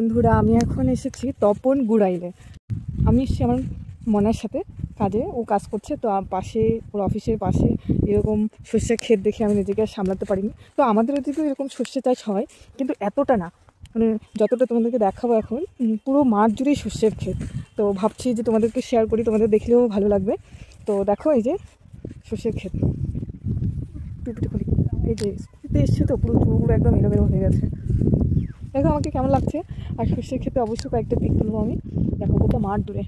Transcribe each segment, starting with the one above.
বন্ধুরা, আমি এখন এসেছি তপন গুড়াইলে। আমি এসেছি আমার মনার সাথে কাজে, ও কাজ করছে। তো পাশে ওর অফিসের পাশে এরকম সর্ষে ক্ষেত দেখে আমি নিজেকে আর সামলাতে পারিনি। তো আমাদের ওদিকেও এরকম সর্ষে চাষ হয়, কিন্তু এতটা না, মানে যতটা তোমাদেরকে দেখাবো এখন পুরো মাঠ জুড়েই সর্ষের ক্ষেত। তো ভাবছি যে তোমাদেরকে শেয়ার করি, তোমাদের দেখলেও ভালো লাগবে। তো দেখো এই যে সর্ষের ক্ষেত, টুপিটি খুলি, এই যে স্কুটিতে এসছে তো পুরো চুলগুলো একদম এলোমেলো হয়ে গেছে। দেখো আমাকে কেমন লাগছে। আর সর্ষের ক্ষেতে অবশ্যই কয়েকটা পিক তুলবো আমি। দেখো গোটা মাঠ দূরে,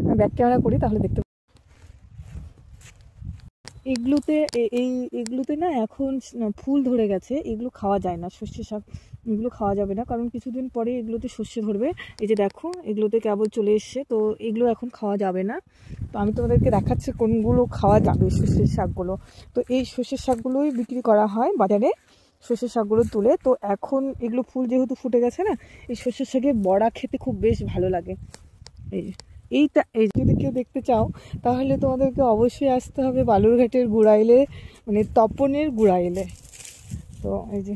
আমি ব্যাক ক্যামেরা করি তাহলে দেখতে। এগুলোতে না এখন ফুল ধরে গেছে, এগুলো খাওয়া যায় না। সর্ষে শাক এগুলো খাওয়া যাবে না, কারণ কিছুদিন পরে এগুলোতে সর্ষে ধরবে। এই যে দেখো এগুলোতে কেবল চলে এসছে, তো এগুলো এখন খাওয়া যাবে না। তো আমি তোমাদেরকে দেখাচ্ছি কোনগুলো খাওয়া যাবে সর্ষের শাকগুলো। তো এই সর্ষের শাকগুলোই বিক্রি করা হয় বাজারে, সর্ষের শাকগুলো তুলে। তো এখন এগুলো ফুল যেহেতু ফুটে গেছে না, এই সর্ষের শাকের বড়া খেতে খুব বেশ ভালো লাগে। এই যদি কেউ দেখতে চাও তাহলে তোমাদেরকে অবশ্যই আসতে হবে বালুরঘাটের গুড়াইলে, মানে তপনের গুড়াইলে। তো এই যে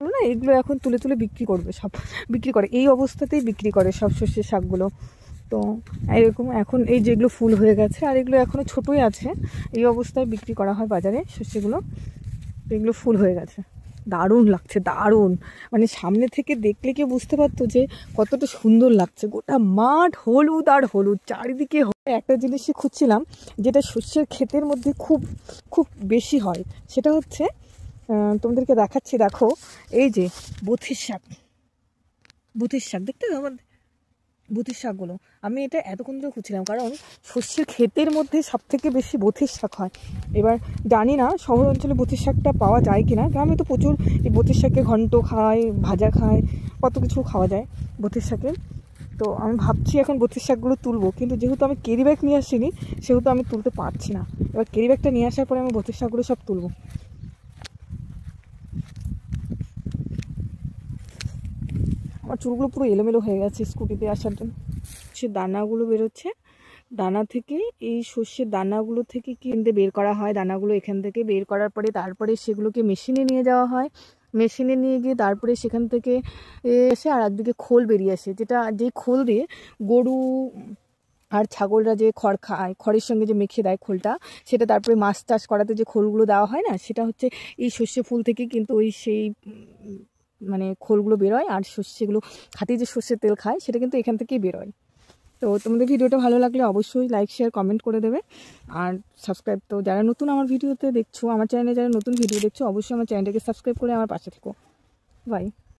না, এগুলো এখন তুলে তুলে বিক্রি করবে, সব বিক্রি করে, এই অবস্থাতেই বিক্রি করে সব সর্ষের শাকগুলো। তো এরকম এখন এই যেগুলো ফুল হয়ে গেছে আর এগুলো এখনও ছোটোই আছে, এই অবস্থায় বিক্রি করা হয় বাজারে সর্ষেগুলো। তো এগুলো ফুল হয়ে গেছে, দারুণ লাগছে, দারুণ। মানে সামনে থেকে দেখলে কেউ বুঝতে পারতো যে কতটা সুন্দর লাগছে। গোটা মাঠ হলুদ আর হলুদ, চারিদিকে। একটা জিনিসই খুঁজছিলাম যেটা সর্ষের ক্ষেতের মধ্যে খুব খুব বেশি হয়, সেটা হচ্ছে তোমাদেরকে দেখাচ্ছি। দেখো এই যে বথির শাক, বথির শাক দেখতে আমার বথির শাকগুলো আমি এটা এতক্ষণ ধরে খুঁজছিলাম, কারণ সর্ষের ক্ষেতের মধ্যে সব থেকে বেশি বথির শাক হয়। এবার জানি না শহর অঞ্চলে বথির শাকটা পাওয়া যায় কিনা, গ্রামে তো প্রচুর এই বথির শাকের ঘন্ট খায়, ভাজা খায়, কত কিছু খাওয়া যায় বথির শাকের। তো আমি ভাবছি এখন বথির শাকগুলো তুলবো, কিন্তু যেহেতু আমি ক্যারি ব্যাগ নিয়ে আসিনি সেহেতু আমি তুলতে পারছি না। এবার ক্যারি ব্যাগটা নিয়ে আসার পরে আমি বথির শাকগুলো সব তুলবো। আমার চুলগুলো পুরো এলোমেলো হয়ে গেছে স্কুটিতে আসার জন্য। সে দানাগুলো বেরোচ্ছে, দানা থেকে এই শস্যের দানাগুলো থেকে কিনতে বের করা হয়। দানাগুলো এখান থেকে বের করার পরে তারপরে সেগুলোকে মেশিনে নিয়ে যাওয়া হয়। মেশিনে নিয়ে গিয়ে তারপরে সেখান থেকে এসে আর একদিকে খোল বেরিয়ে আসে, যে খোল দিয়ে গরু আর ছাগলরা যে খড় খায়, খড়ের সঙ্গে যে মেখে দেয় খোলটা, সেটা তারপরে মাছ চাষ করাতে যে খোলগুলো দেওয়া হয় না, সেটা হচ্ছে এই সর্ষে ফুল থেকে কিন্তু সেই মানে খোলগুলো বেরোয়। আর সর্ষেগুলো খাঁটি যে সর্ষের তেল খায় সেটা কিন্তু এখান থেকেই বেরোয়। তো তোমাদের ভিডিওটা ভালো লাগলে অবশ্যই লাইক শেয়ার কমেন্ট করে দেবে, আর সাবস্ক্রাইব। তো যারা নতুন আমার ভিডিওতে দেখছো, আমার চ্যানেলে যারা নতুন ভিডিও দেখছো, অবশ্যই আমার চ্যানেলটাকে সাবস্ক্রাইব করে আমার পাশে থেকো। বাই।